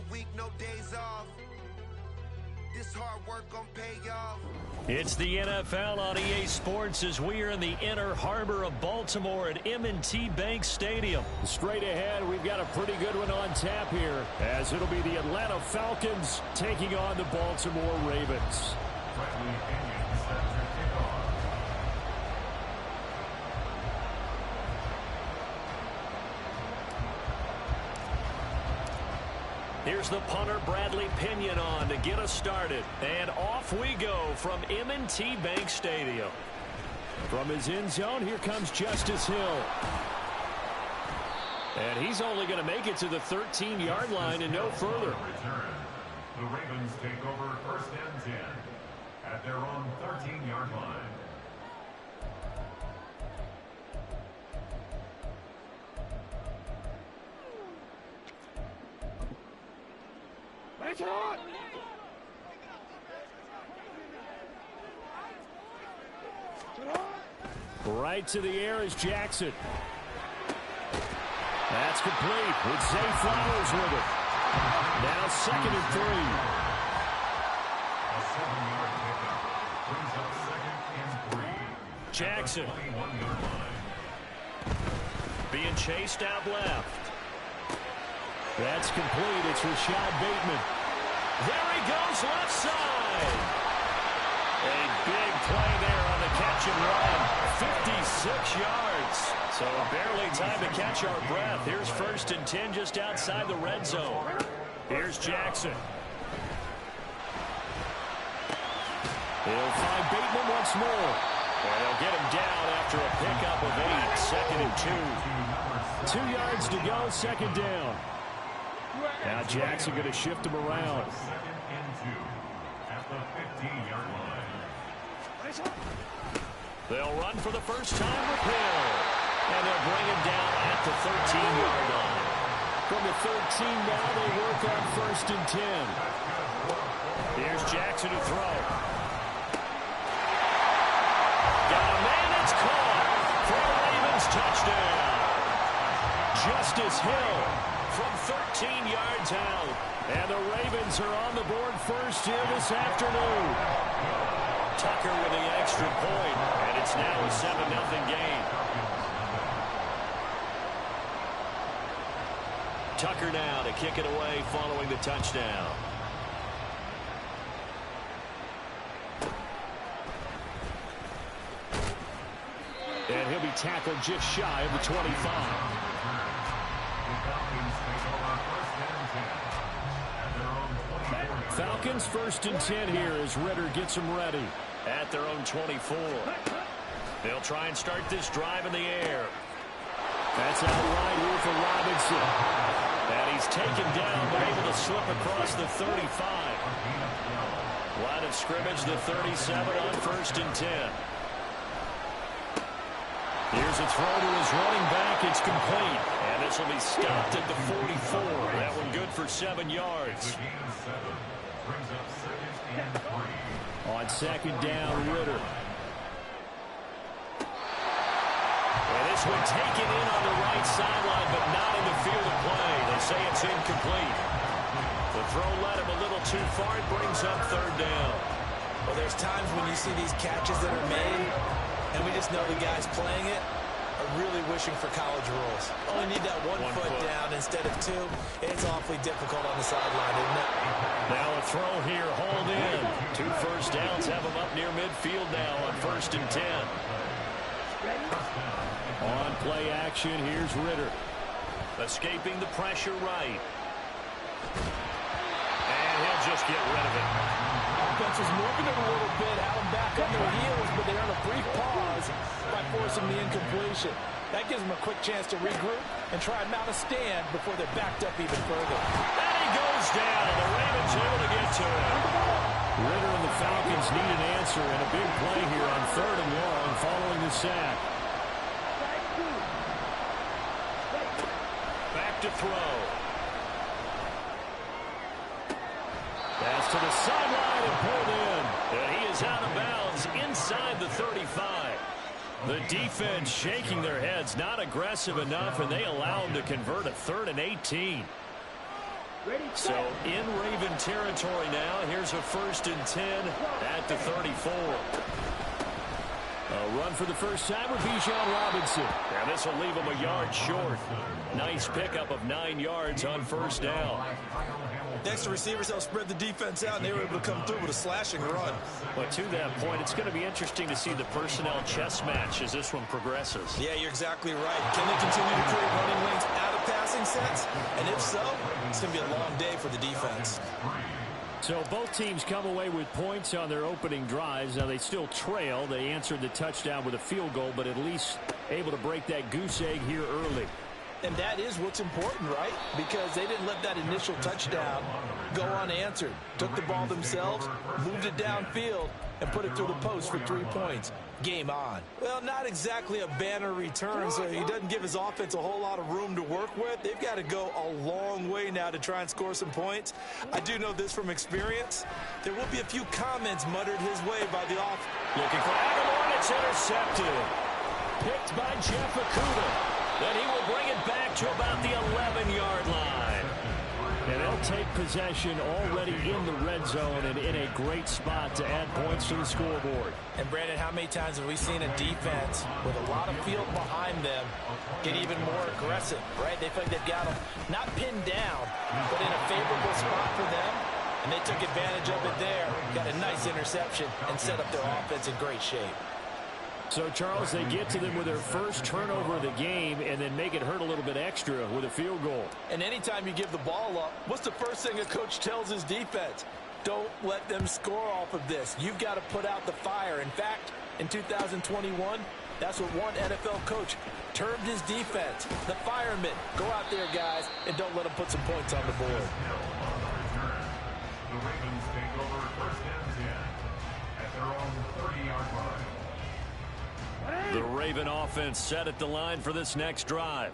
all week, no days off. This hard work gon' pay off. It's the NFL on EA Sports as we are in the Inner Harbor of Baltimore at M&T Bank Stadium. Straight ahead, we've got a pretty good one on tap here, as it'll be the Atlanta Falcons taking on the Baltimore Ravens. Here's the punter, Bradley Pinion, on to get us started. And off we go from M&T Bank Stadium. From his end zone, here comes Justice Hill. And he's only going to make it to the 13-yard line and no further. The Ravens take over first and 10 at their own 13-yard line. Right to the air is Jackson. That's complete with Zay Flowers with it. Now 2nd and 3. A 7-yard pickup brings up 2nd and 3. Jackson being chased out left. That's complete. It's Rashad Bateman. There he goes left side. A big play there on the catch and run. 56 yards. So barely time to catch our breath. Here's 1st and 10 just outside the red zone. Here's Jackson. They'll find Bateman once more. And they'll get him down after a pickup of 8. 2nd and 2. 2 yards to go, 2nd down. Now Jackson going to shift him around. 2nd and 2 at the 15-yard line. They'll run for the first time with Hill. And they'll bring him down at the 13-yard line. From the 13 now, they work on 1st and 10. Here's Jackson to throw. Got a man, it's caught for a Ravens touchdown. Justice Hill from 13 yards out. And the Ravens are on the board first here this afternoon. Tucker with the extra point, and it's now a 7-0 game. Tucker now to kick it away following the touchdown. And he'll be tackled just shy of the 25. Falcons 1st and 10 here as Ritter gets them ready. At their own 24. They'll try and start this drive in the air. That's out wide here for Robinson. And he's taken down, but able to slip across the 35. Line of scrimmage, the 37 on 1st and 10. Here's a throw to his running back. It's complete. And this will be stopped at the 44. That one good for 7 yards. Brings up 2nd and 3. On 2nd down, Ritter. And this one taken in on the right sideline, but not in the field of play. They say it's incomplete. The throw led him a little too far. It brings up 3rd down. Well, there's times when you see these catches that are made, and we just know the guys playing it are really wishing for college rules. Only need that one foot down instead of 2. It's awfully difficult on the sideline, isn't it? Now a throw here, hauled in. 2 first downs have him up near midfield now on 1st and 10. On play action, here's Ritter. Escaping the pressure right. And he'll just get rid of it. Offense is moving it a little bit, had them back on their heels, but they earn a brief pause by forcing the incompletion. That gives them a quick chance to regroup and try and mount a stand before they're backed up even further. And he goes down. The Ravens able to get to him. Ritter and the Falcons need an answer, and a big play here on 3rd and long following the sack. Back to throw. Pass to the sideline and pulled in. And he is out of bounds inside the 35. The defense shaking their heads, not aggressive enough, and they allow him to convert a 3rd and 18. So in Raven territory now. Here's a 1st and 10 at the 34. A run for the first time with Bijan Robinson. Now this will leave him a yard short. Nice pickup of 9 yards on 1st down. Next to receivers, they'll spread the defense out, and they were able to come through with a slashing run. But to that point, it's going to be interesting to see the personnel chess match as this one progresses. Yeah, you're exactly right. Can they continue to create running lanes out of passing sets? And if so, it's going to be a long day for the defense. So both teams come away with points on their opening drives. Now they still trail. They answered the touchdown with a field goal, but at least able to break that goose egg here early. And that is what's important, right? Because they didn't let that initial touchdown go unanswered. Took the ball themselves, moved it downfield, and put it through the post for 3 points. Game on. Well, not exactly a banner return, so he doesn't give his offense a whole lot of room to work with. They've got to go a long way now to try and score some points. I do know this from experience. There will be a few comments muttered his way by the offense. Looking for Aguilar, it's intercepted. Picked by Jeff Okudah. Then he will bring it back to about the 11-yard line. And they'll take possession already in the red zone and in a great spot to add points to the scoreboard. And, Brandon, how many times have we seen a defense with a lot of field behind them get even more aggressive, right? They feel like they've got them not pinned down, but in a favorable spot for them. And they took advantage of it there, got a nice interception, and set up their offense in great shape. So, Charles, they get to them with their first turnover of the game and then make it hurt a little bit extra with a field goal. And anytime you give the ball up, what's the first thing a coach tells his defense? Don't let them score off of this. You've got to put out the fire. In fact, in 2021, that's what one NFL coach termed his defense, the firemen. Go out there, guys, and don't let them put some points on the board. The Ravens take over 1st and 10 at their own 30-yard line. The Raven offense set at the line for this next drive.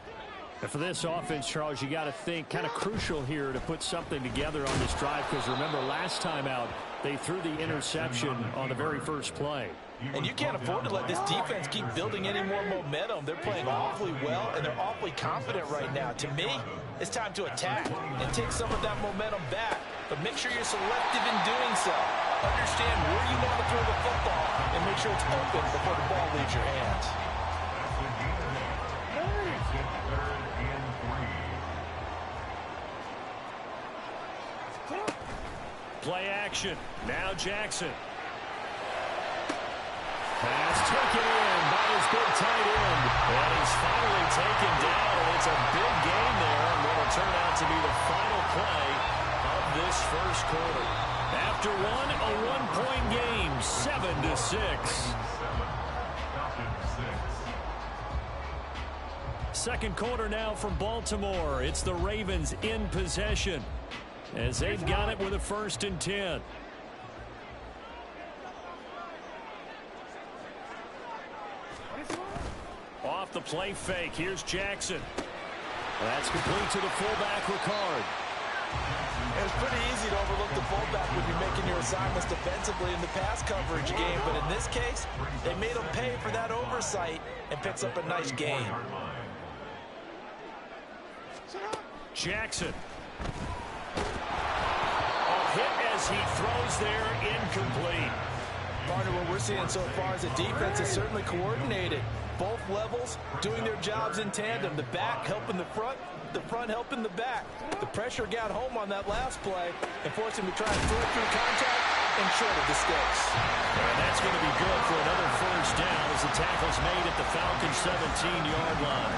And for this offense, Charles, you got to think kind of crucial here to put something together on this drive, because remember last time out they threw the interception on the very first play. And you can't afford to let this defense keep building any more momentum. They're playing awfully well, and they're awfully confident right now. To me, it's time to attack and take some of that momentum back. But make sure you're selective in doing so. Understand where you want to throw the football and make sure it's open before the ball leaves your hands. Play action. Now Jackson. Pass taken in by his big tight end. And he's finally taken down. And it's a big gain there. And what will turn out to be the final play of this first quarter. After one, a one-point game, 7-6. Second quarter now from Baltimore. It's the Ravens in possession as they've got it with a 1st and 10. Off the play fake. Here's Jackson. That's complete to the fullback, Ricard. It's pretty easy to overlook the fullback when you're making your assignments defensively in the pass coverage game. But in this case, they made him pay for that oversight and picks up a nice gain. Jackson. A hit as he throws there, incomplete. Partner, what we're seeing so far is the defense is certainly coordinated. Both levels doing their jobs in tandem. The back helping the front helping the back. The pressure got home on that last play and forced him to try and throw it through contact and short of the sticks. And that's going to be good for another 1st down as the tackle's made at the Falcons' 17-yard line.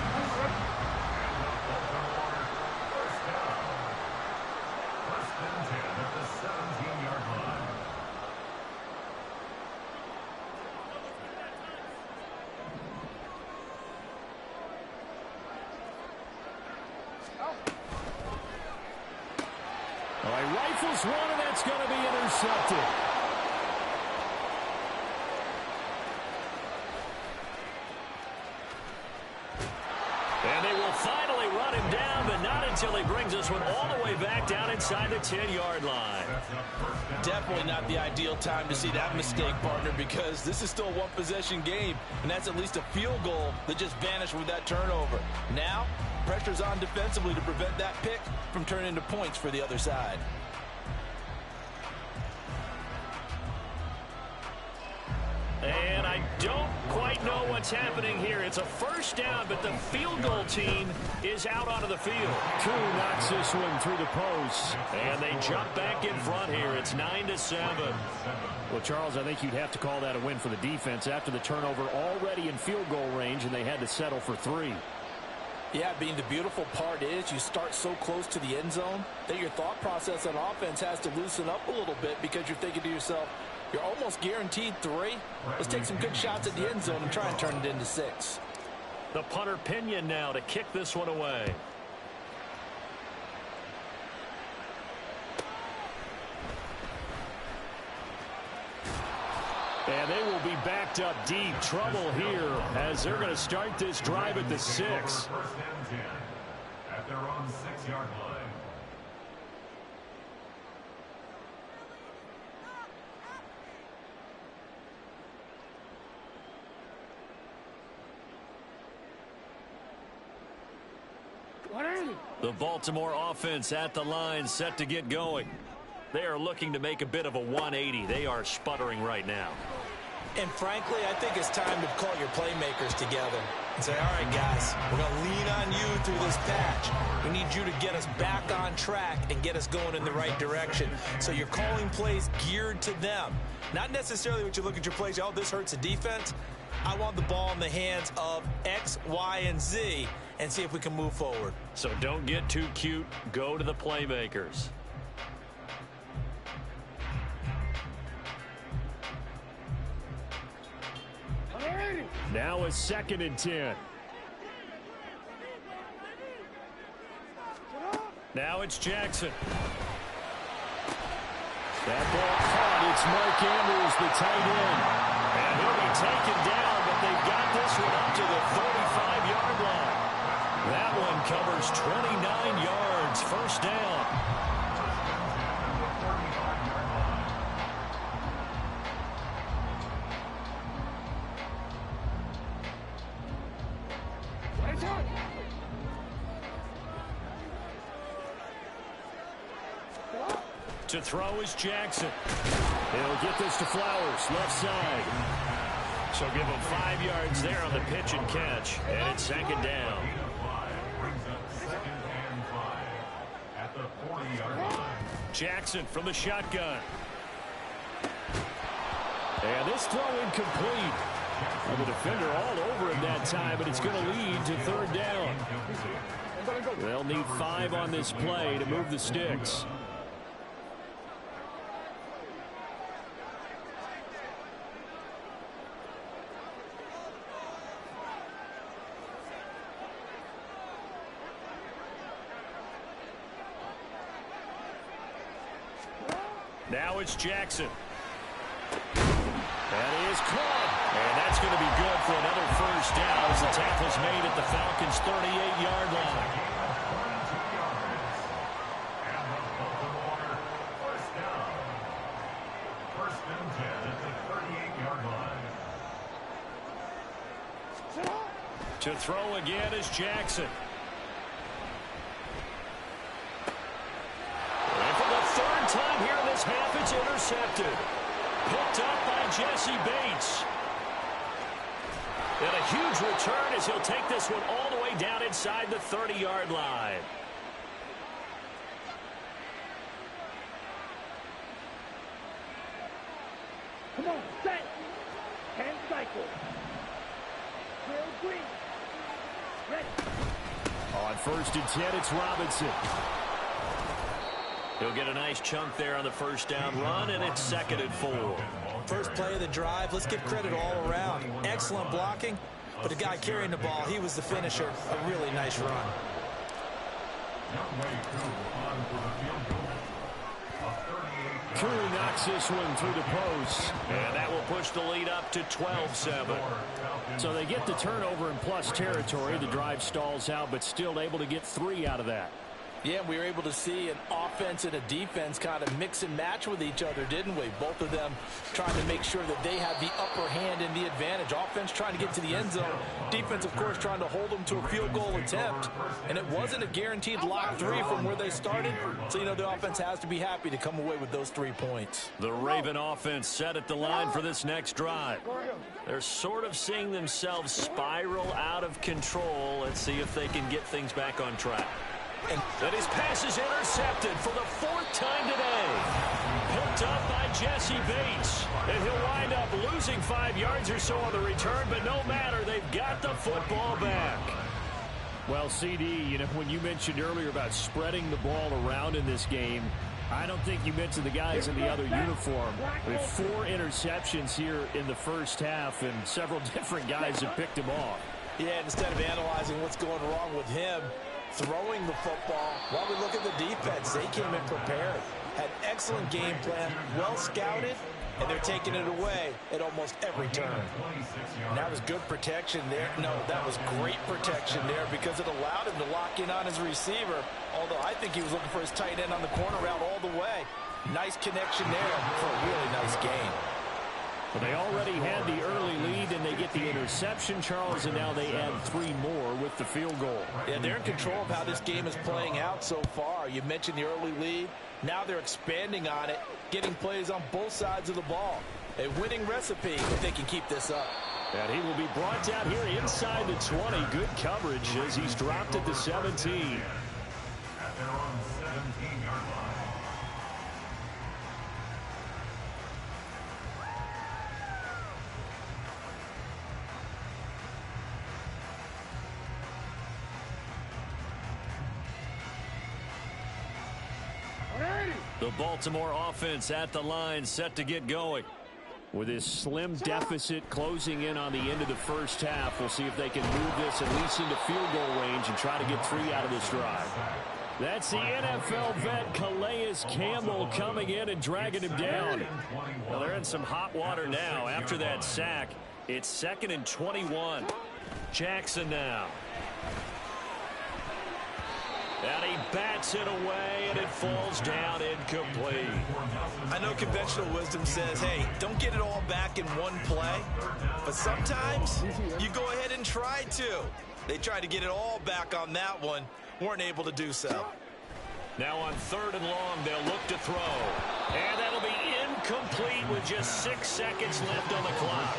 Rifles one, and that's going to be intercepted. And they will finally run him down, but not in until he brings this one all the way back down inside the 10-yard line. Definitely not the ideal time to see that mistake, partner, because this is still a one-possession game, and that's at least a field goal that just vanished with that turnover. Now, pressure's on defensively to prevent that pick from turning into points for the other side. And I don't quite know what's happening here. It's a first down, but the field goal team is out onto the field. Koo knocks this one through the post. And they jump back in front here. It's 9-7. Well, Charles, I think you'd have to call that a win for the defense after the turnover already in field goal range, and they had to settle for 3. Yeah, Bean, the beautiful part is you start so close to the end zone that your thought process on offense has to loosen up a little bit because you're thinking to yourself, you're almost guaranteed 3. Let's take some good shots at the end zone and try and turn it into 6. The punter Pinion now to kick this one away. And they will be backed up deep. Trouble here as they're going to start this drive at the 6. First and 10 at their own 6-yard line. The Baltimore offense at the line, set to get going. They are looking to make a bit of a 180. They are sputtering right now. And frankly, I think it's time to call your playmakers together and say, all right, guys, we're going to lean on you through this patch. We need you to get us back on track and get us going in the right direction. So you're calling plays geared to them. Not necessarily what you look at your plays, oh, this hurts the defense. I want the ball in the hands of X, Y, and Z and see if we can move forward. So don't get too cute. Go to the playmakers. Now a 2nd and 10. Now it's Jackson. That ball caught. It's Mark Andrews, the tight end. And he'll be taken down, but they've got this one up to the 35-yard line. That one covers 29 yards. First down. To throw is Jackson. He'll get this to Flowers, left side. So give him 5 yards there on the pitch and catch. And it's 2nd down. Brings up 2nd and 5 at the 40-yard line. Jackson from the shotgun. And this throw incomplete. Well, the defender all over him that time, but it's going to lead to 3rd down. They'll need 5 on this play to move the sticks. Now it's Jackson. That is caught. And that's going to be good for another first down as the tackle's made at the Falcons' 38-yard line. And the Baltimore first down. First and 10 at the 38-yard line. To throw again is Jackson. And for the 3rd time here in this half, it's intercepted. Picked up by Jesse Bates. And a huge return as he'll take this one all the way down inside the 30-yard line. Come on, set. Hand cycle. Clear green. Ready. On 1st and 10, it's Robinson. He'll get a nice chunk there on the first down run, and it's 2nd and 4. First play of the drive, let's give credit all around. Excellent blocking, but the guy carrying the ball, he was the finisher. A really nice run. Koo knocks this one through the post. And that will push the lead up to 12-7. So they get the turnover in plus territory. The drive stalls out, but still able to get 3 out of that. Yeah, we were able to see an offense and a defense kind of mix and match with each other, didn't we? Both of them trying to make sure that they have the upper hand and the advantage. Offense trying to get to the end zone. Defense, of course, trying to hold them to a field goal attempt. And it wasn't a guaranteed lock 3 from where they started. So, you know, the offense has to be happy to come away with those 3 points. The Raven offense set at the line for this next drive. They're sort of seeing themselves spiral out of control. Let's see if they can get things back on track. And his pass is intercepted for the 4th time today. Picked up by Jesse Bates. And he'll wind up losing 5 yards or so on the return, but no matter, they've got the football back. Well, CD, you know, when you mentioned earlier about spreading the ball around in this game, I don't think you mentioned the guys in the other uniform. We have 4 interceptions here in the first half, and several different guys have picked him off. Yeah, instead of analyzing what's going wrong with him, throwing the football, while we look at the defense, they came in prepared, had excellent game plan, well scouted, and they're taking it away at almost every turn. And that was good protection there. No, that was great protection there because it allowed him to lock in on his receiver, although I think he was looking for his tight end on the corner route all the way. Nice connection there for a really nice game. Well, they already had the early lead, and they get the interception, Charles, and now they add 3 more with the field goal. Yeah, they're in control of how this game is playing out so far. You mentioned the early lead. Now they're expanding on it, getting plays on both sides of the ball. A winning recipe if they can keep this up. And he will be brought down here inside the 20. Good coverage as he's dropped at the 17. At their own 17-yard line. The Baltimore offense at the line, set to get going. With his slim deficit closing in on the end of the first half, we'll see if they can move this at least into field goal range and try to get 3 out of this drive. That's the NFL vet Calais Campbell coming in and dragging him down. Well, they're in some hot water now. After that sack, it's 2nd and 21. Jackson now. And he bats it away, and it falls down incomplete. I know conventional wisdom says, hey, don't get it all back in one play. But sometimes you go ahead and try to. They tried to get it all back on that one. Weren't able to do so. Now on 3rd and long, they'll look to throw. And that'll be incomplete with just 6 seconds left on the clock.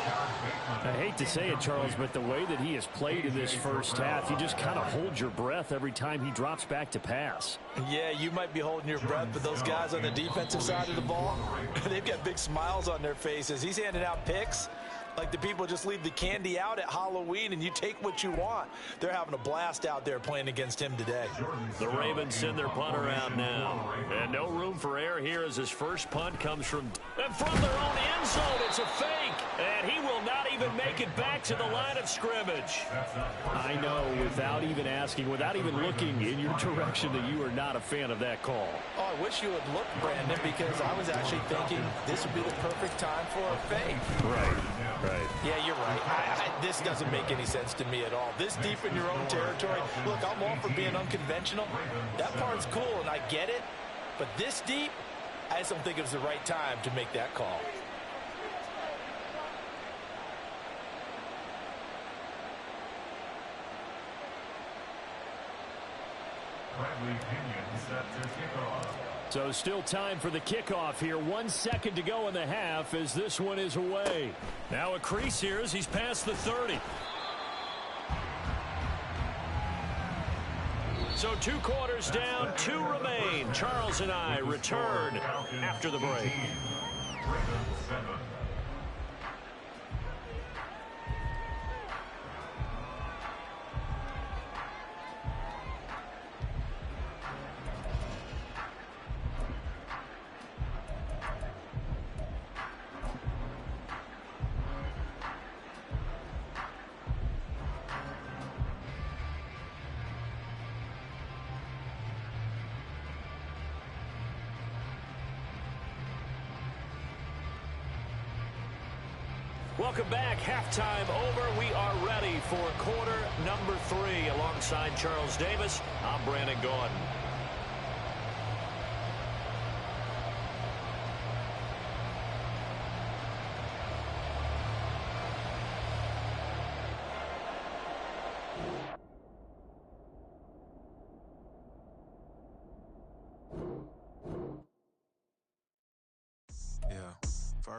I hate to say it, Charles, but the way that he has played in this first half, you just kind of hold your breath every time he drops back to pass. Yeah, you might be holding your breath, but those guys on the defensive side of the ball, they've got big smiles on their faces. He's handing out picks like the people just leave the candy out at Halloween and you take what you want. They're having a blast out there playing against him today. The Ravens send their punt around now. And no room for error here as his first punt comes from their own end zone. It's a fake. And he will not even make it back to the line of scrimmage. I know, without even asking, without even looking in your direction, that you are not a fan of that call. Oh, I wish you would look, Brandon, because I was actually thinking this would be the perfect time for a fake. Right. Yeah, you're right. This doesn't make any sense to me at all. This deep in your own territory, look, I'm all for being unconventional. That part's cool, and I get it. But this deep, I just don't think it was the right time to make that call. Bradley Pinion set to kick off. So still time for the kickoff here. 1 second to go in the half as this one is away. Now a crease here as he's past the 30. So 2 quarters down, 2 remain. Charles and I return after the break. Ravens 7. Welcome back. Halftime over. We are ready for quarter number 3. Alongside Charles Davis, I'm Brandon Gordon.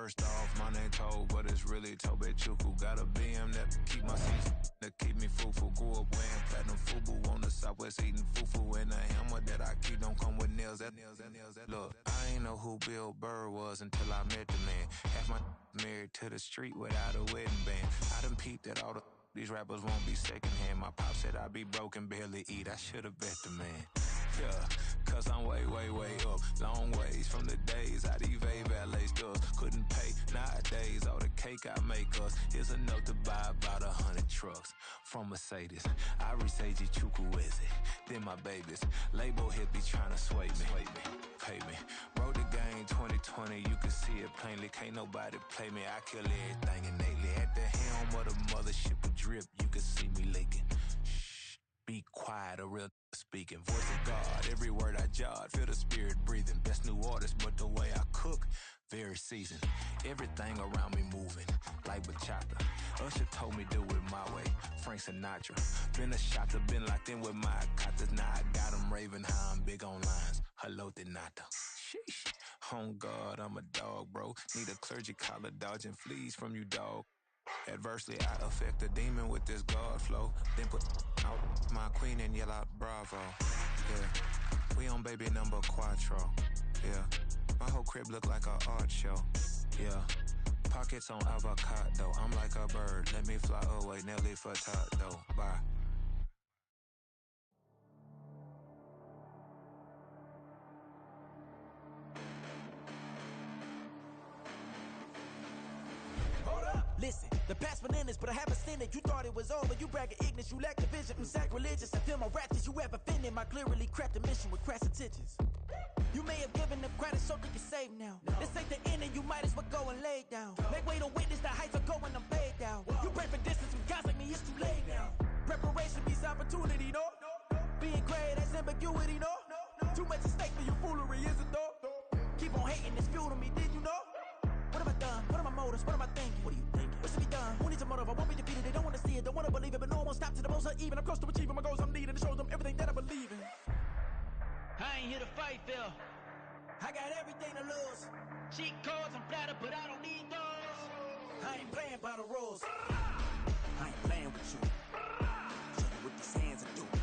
First off, my name Toe, but it's really Tobe Chuku. Got a BM that keep my seats, that keep me fufu. Grew up wearing platinum fubu on the Southwest eating fufu. And the hammer that I keep don't come with nails. That Look, I ain't know who Bill Burr was until I met the man. Half my married to the street without a wedding band. I done peeped at all these rappers won't be secondhand. My pop said I'd be broken, barely eat. I should've bet the man. Yeah, cause I'm way, way, way up. Long ways from the days I evade valet stores. Couldn't pay nowadays. All the cake I make us is enough to buy about 100 trucks from Mercedes. I resage Chukwueze, then my babies. Label hit be trying to sway me. Pay me. Wrote the game 2020, you can see it plainly. Can't nobody play me. I kill everything innately. At the helm of the mothership with drip, you can see me leaking. Shh, be quiet, a real speaking. Voice of God, every word I jot. Feel the spirit breathing. Best new artist, but the way I cook, very seasoned. Everything around me moving, like bachata. Usher told me do it my way. Frank Sinatra. Been a shotter, been locked in with my katas. Now I got them raving how I'm big on lines. Hello, Denata. Sheesh. On God, I'm a dog, bro. Need a clergy collar, dodging fleas from you, dog. Adversely, I affect a demon with this God flow. Then put out my queen and yell out bravo. Yeah, we on baby number quattro. Yeah, my whole crib look like an art show. Yeah, pockets on avocado. I'm like a bird. Let me fly away, Nelly Furtado. Bye. Listen, the past bananas, but I haven't seen it. You thought it was over, you bragging ignorance, you lack the vision. I'm sacrilegious, I feel my ratchets, you have offended my clearly crafted mission with crass intentions. You may have given them credit so they can save now. This ain't the end and you might as well go and lay down. Make way to witness the heights are going, I'm laid down. You pray for distance with guys like me, it's too late now. Preparation means opportunity, no? Being great, that's ambiguity, no? Too much at stake for your foolery, is it though? Keep on hating, it's fuel to me, did you know? What have I done? What are my motives? What am I thinking? What are you thinking? What's to be done? Who needs a motive? I won't be defeated. They don't want to see it, don't want to believe it, but no one won't stop to the most even. I'm close to achieving my goals. I'm needing to show them everything that I believe in. I ain't here to fight, Phil. I got everything to lose. Cheat codes, I'm flattered, but I don't need those. I ain't playing by the rules. I ain't playing with you. Show you what these hands are doing.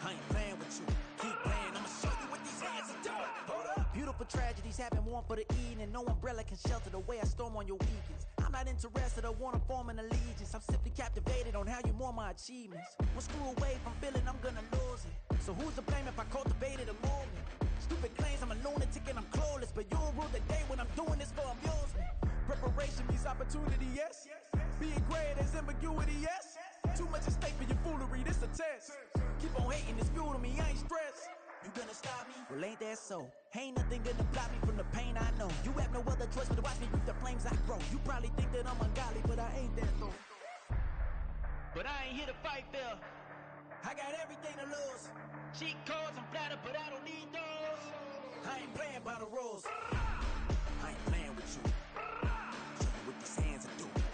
I ain't playing with you. Keep playing, I'ma show you what these hands are doing. Hold up. Beautiful tragedies happen, one for the evening. No umbrella can shelter the way I storm on your weekends. I'm not interested, I wanna form an allegiance. I'm simply captivated on how you mourn my achievements. One screw away from feeling I'm gonna lose it. So who's to blame if I cultivated a movement? Stupid claims I'm a lunatic and I'm clueless, but you'll rule the day when I'm doing this for amusement. Preparation means opportunity, yes. Being great is ambiguity, yes. Too much at stake for your foolery, this a test. Keep on hating, it's fuel to me, I ain't stressed. You gonna stop me? Well, ain't that so? Ain't nothing gonna block me from the pain I know. You have no other choice but to watch me reap the flames I grow. You probably think that I'm ungodly, but I ain't that though. But I ain't here to fight, Phil. I got everything to lose. Cheat codes, I'm flattered, but I don't need those. I ain't playing by the rules. I ain't playing with you. Show you what these hands are doing.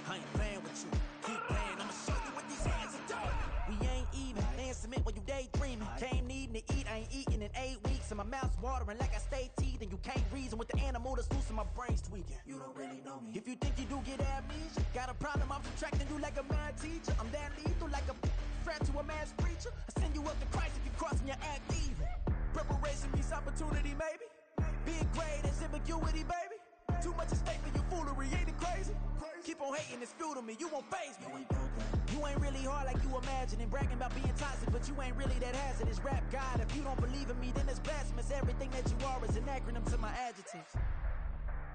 I ain't playing with you. Keep playing, I'ma show you what these hands are doing. We ain't even. They submit when you daydreaming. Came needing to eat, I ain't eating in 8 weeks. And my mouth's watering like I stay teeth. And you can't reason with the animal that's loose and my brain's tweaking. You don't really know me. If you think you do get amnesia, got a problem, I'm subtracting you like a mad teacher. I'm that lethal like a threat to a mass preacher. I send you up to Christ if you crossing your act evil. Preparation means opportunity, maybe. Being great is ambiguity, baby. Too much at stake for your foolery, ain't it crazy? Keep on hating, it's fuel to me, you won't faze me. You ain't really hard like you imagine and bragging about being toxic, but you ain't really that hazardous. Rap God, if you don't believe in me, then it's blasphemous. Everything that you are is an acronym to my adjectives.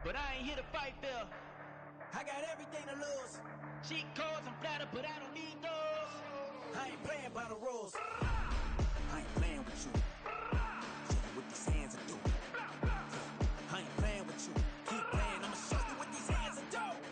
But I ain't here to fight, Phil. I got everything to lose. Cheat codes, I'm flattered, but I don't need those. I ain't playing by the rules. I ain't playing with you. Show you what these hands are doing. I ain't playing with you. Keep playing, I'ma show you what these hands are doing.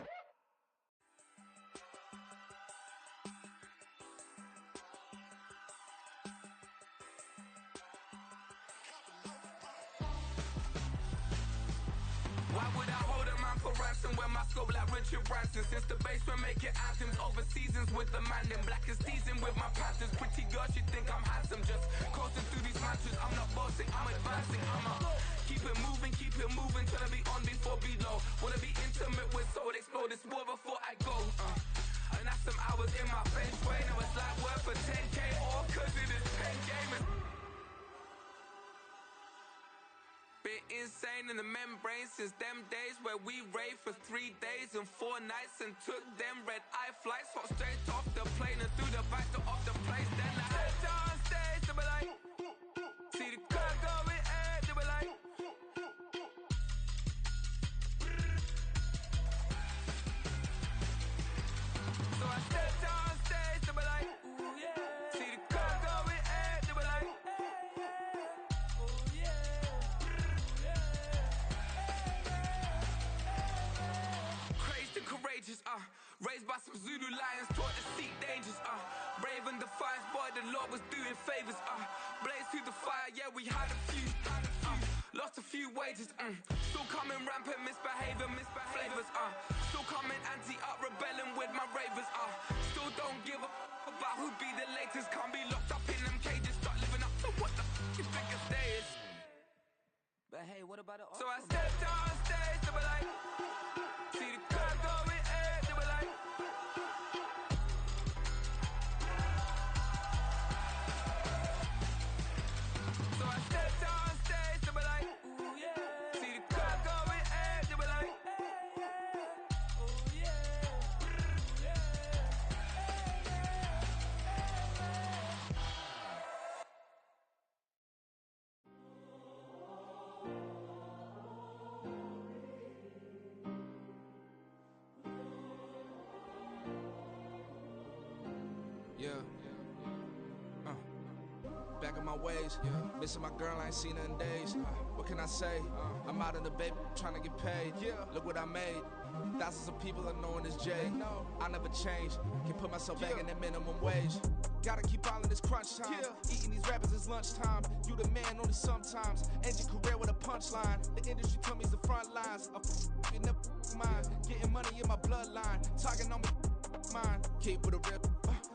Why would I hold up my for ransom when my scope like Richard Branson. Since the basement making anthems over seasons with the man in black is teasing with my patterns. Pretty girl, she think I'm handsome. Just coasting through these mantras. I'm not bossing, I'm advancing. Keep it moving till I be on before below. Wanna be intimate with soul, explore this war before I go. And that's some hours in my feng shui. Now it's like work for 10K all cause it is pen gaming. Been insane in the membrane since them days where we raved for 3 days and 4 nights and took them red eye flights. Fought straight off the plane and through the back door of the place. Then I stepped on stage, they were like, see the crowd going air, they were like, so I stepped on stage, they were like, ooh yeah. See the crowd going air, they were like, ooh yeah. Crazed and courageous, raised by some Zulu lions, taught to seek dangers, brave and defiant, boy, the Lord was doing favors, blaze through the fire, yeah, we had a few, lost a few wages, still coming rampant, misbehaving, flavors, still coming anti-up, rebelling with my ravers, still don't give a about who be the latest, can't be locked up in them cages, start living up to what the you think a day is. But hey, what about the So I stepped on stage, they were like, see the crowd going air, they were like, so I stepped on stage, they were like, ooh yeah. See the crowd going air, they were like, ooh yeah. Yeah. Back in my ways, missing my girl, I ain't seen her in days. What can I say? I'm out in the baby, trying to get paid. Look what I made. Thousands of people are knowing this Jay. I never change. Can put myself back in that minimum wage. Gotta keep all in this crunch time. Eating these rappers is lunchtime. You the man only sometimes. End your career with a punchline. The industry told me it's the front lines. You never mine. Getting money in my bloodline. Talking on me, mine. Keep with a real.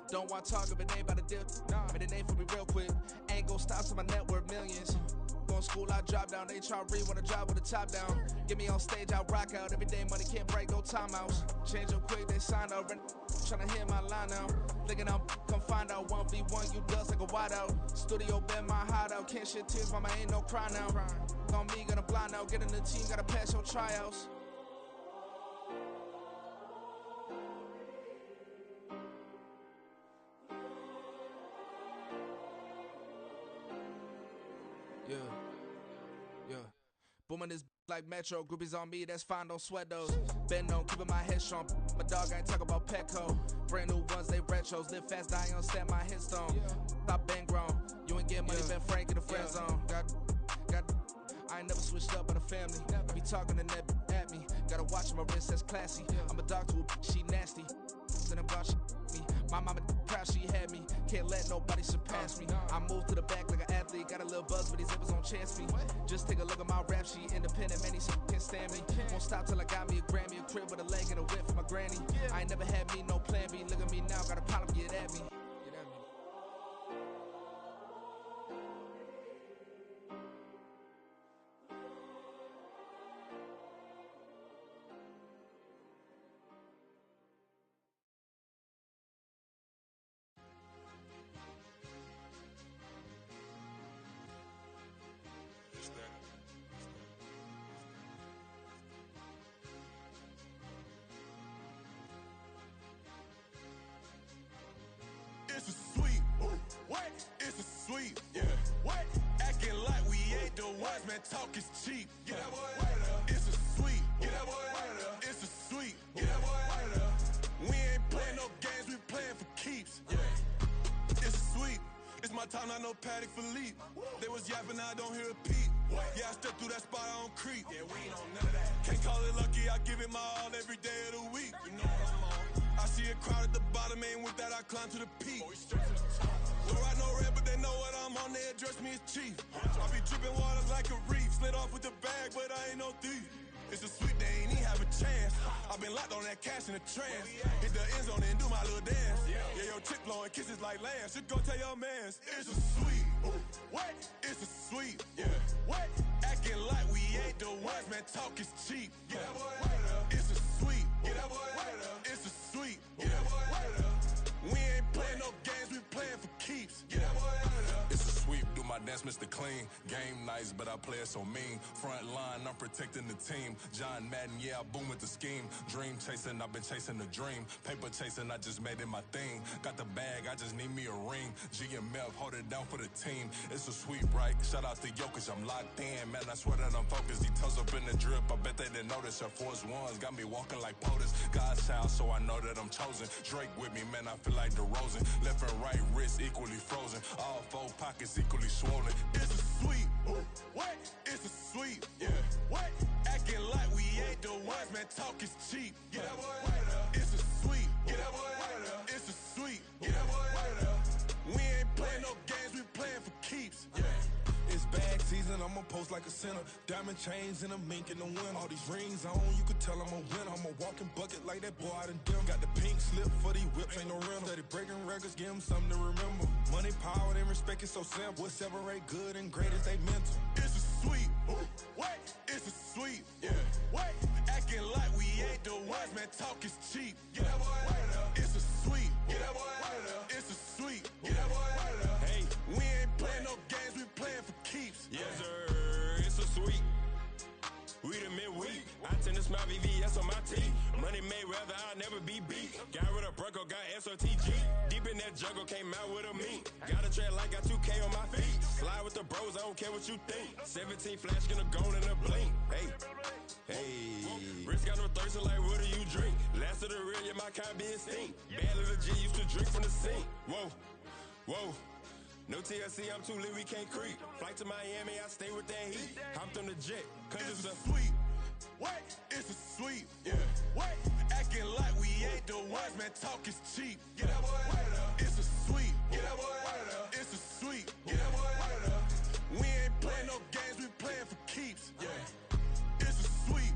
Don't want to talk if it ain't about a deal. Made a name for me real quick. Ain't gon' stop till my net worth millions. Going school, I drop down. HRE wanna drive with the top down. Get me on stage, I rock out. Every day money can't break, no timeouts. Change up quick, they sign up. Tryna hear my line now. Thinking I'm come find out 1v1, you dust like a wideout. Studio been my hideout. Can't shed tears, mama ain't no cry now. On me, gonna blind out. Get in the team, gotta pass your tryouts. Yeah. Booming this like Metro. Groupies on me, that's fine, don't sweat those. Been on, keeping my head strong. My dog ain't talk about Petco. Brand new ones, they retros. Live fast, die on, stand my headstone. Stop been grown. You ain't get money, been frank in the friend zone. I ain't never switched up on the family. I be talking to that at me. Gotta watch my wrist, that's classy. I'm a dog to a she nasty. Then about she me. My mama proud she had me. Can't let nobody surpass me. I moved to the back like an athlete. Got a little buzz, but these zippers don't chance me. Just take a look at my rap sheet. Independent, man, these can't stand me. Won't stop till I got me a Grammy, a crib with a leg and a whip for my granny. I ain't never had me no plan B. Look at me now, got a problem, get at me. It's a sweet. What? It's a sweet. Yeah. What? Acting like we ain't the ones, man. Talk is cheap. Get that boy out of there. It's a sweet. Get that boy out of there. It's a sweet. Get that boy out of there. We ain't playing no games, we playing for keeps. Yeah. It's sweet. It's my time, not no Paddock Philippe. They was yapping, I don't hear a peep. Yeah, I step through that spot, I don't creep. Yeah, we ain't on none of that. Can't call it lucky, I give it my all every day of the week. You know what I'm on. I see a crowd at the bottom, and with that I climb to the peak. Don't ride no red, but they know what I'm on, they address me as chief. I be dripping water like a reef, slid off with the bag, but I ain't no thief. It's a sweet, they ain't even have a chance. I I've been locked on that cash in the trance. Hit the end zone and do my little dance. Yeah, your chick blowing kisses like lambs. You go tell your mans. It's a sweet. What? It's a sweet. Yeah. What? Acting like we ain't the ones, man. Talk is cheap. Yeah, boy. It's a sweet. Yeah, boy. It's a sweet. Yeah, boy. We ain't playing no games. We playing for keeps. Yeah, boy. It's a sweep, do my dance, Mr. Clean. Game nice, but I play it so mean. Front line, I'm protecting the team. John Madden, yeah, I boom with the scheme. Dream chasing, I've been chasing the dream. Paper chasing, I just made it my thing. Got the bag, I just need me a ring. GMF, hold it down for the team. It's a sweep, right? Shout out to Jokic, I'm locked in. Man, I swear that I'm focused. These toes up in the drip, I bet they didn't notice. Air Force Ones got me walking like POTUS. God's child, so I know that I'm chosen. Drake with me, man, I feel like DeRozan. Left and right wrist equally frozen. All four pockets equally swollen. It's a sweet. What? It's a sweet. Yeah. What? Acting like we ain't the ones, man. Talk is cheap. Yeah, boy. It's a sweet. Yeah, boy. It's a sweet. Yeah, boy. We ain't playing no games. We playing for keeps. Yeah. It's bag season, I'ma post like a sinner. Diamond chains and a mink in the wind. All these rings on, you could tell I'm a winner. I'm a walking bucket like that boy out in Denver. Got the pink slip for these whips, ain't no rental. Steady breaking records, give them something to remember. Money, power, and respect is so simple. What separate good and great is they mental. It's a sweet. What? It's a sweet. Yeah. What? Acting like we ain't the ones, man. Talk is cheap. Yeah, boy. It's a sweet. Yeah, boy. It's a sweet. Yeah, boy. Hey, we ain't playing no games. We playing for keeps. Yes, sir. It's a sweet. We the midweek. I tend to smile VVS on my teeth. Money made rather I'll never be beat. Got rid of Bronco, got SOTG. Deep in that jungle, came out with a meat. Got a tread like got 2K on my feet. Slide with the bros, I don't care what you think. 17 flash, gonna go in a blink. Hey. Wrist got no thirsting like what do you drink? Last of the real, yeah, my kind be extinct. Bad little G used to drink from the sink. Whoa. No TLC, I'm too lit, we can't creep. Flight to Miami, I stay with that heat. Hopped on the jet, cause it's a sweet. What? It's a sweet. Yeah. What? Acting like we ain't the ones, man. Talk is cheap. Yeah, boy. It's a sweet. Yeah, boy. It's a sweet. Yeah, boy. We ain't playing no games, we playing for keeps. Yeah. It's a sweet.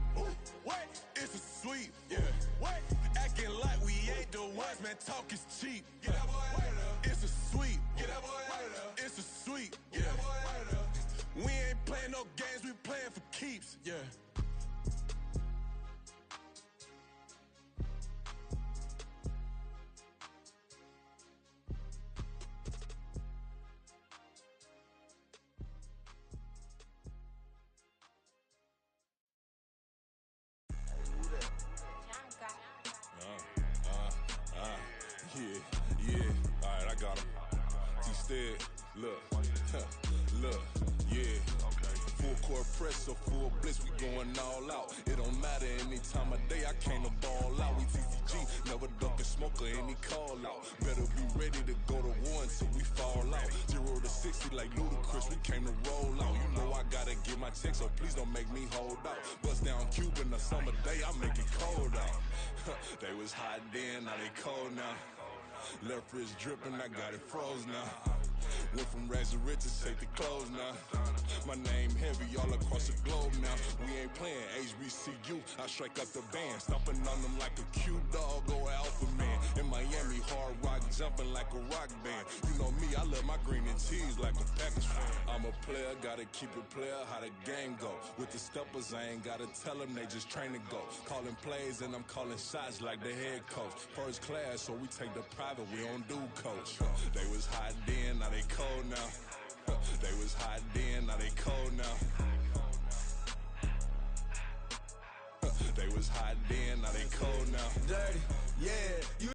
What? It's a sweet. Yeah. What? Acting like we ain't the ones, man. Talk is cheap. Yeah, boy. It's a sweet. Yeah, boy. It's a sweet. Yeah, boy. We ain't playing no games, we playing for keeps. Yeah. Yeah. Alright, I got him. Instead, look, yeah. Full court press, so full blitz, we going all out. It don't matter any time of day, I came to ball out. We TCG, never duck a smoker, any call out. Better be ready to go to war until we fall out. 0 to 60 like Ludacris, we came to roll out. You know I gotta get my check, so please don't make me hold out. Bust down Cuban a summer day, I make it cold out. They was hot then, now they cold now. Left wrist dripping, I got it froze now. Went from rags to riches, take the clothes now. My name heavy all across the globe now. We ain't playing HBCU, I strike up the band. Stomping on them like a cute dog or alpha man. In Miami, hard rock jumping like a rock band. You know me, I love my green and cheese like a Packers fan. I'm a player, gotta keep it player, how the game go. With the steppers, I ain't gotta tell them, they just train to go. Calling plays and I'm calling shots like the head coach. First class, so we take the private, we don't do coach. They was hot then, now they cold now. They was hot then, now they cold now. They was hot then, now they cold now. Dirty, yeah.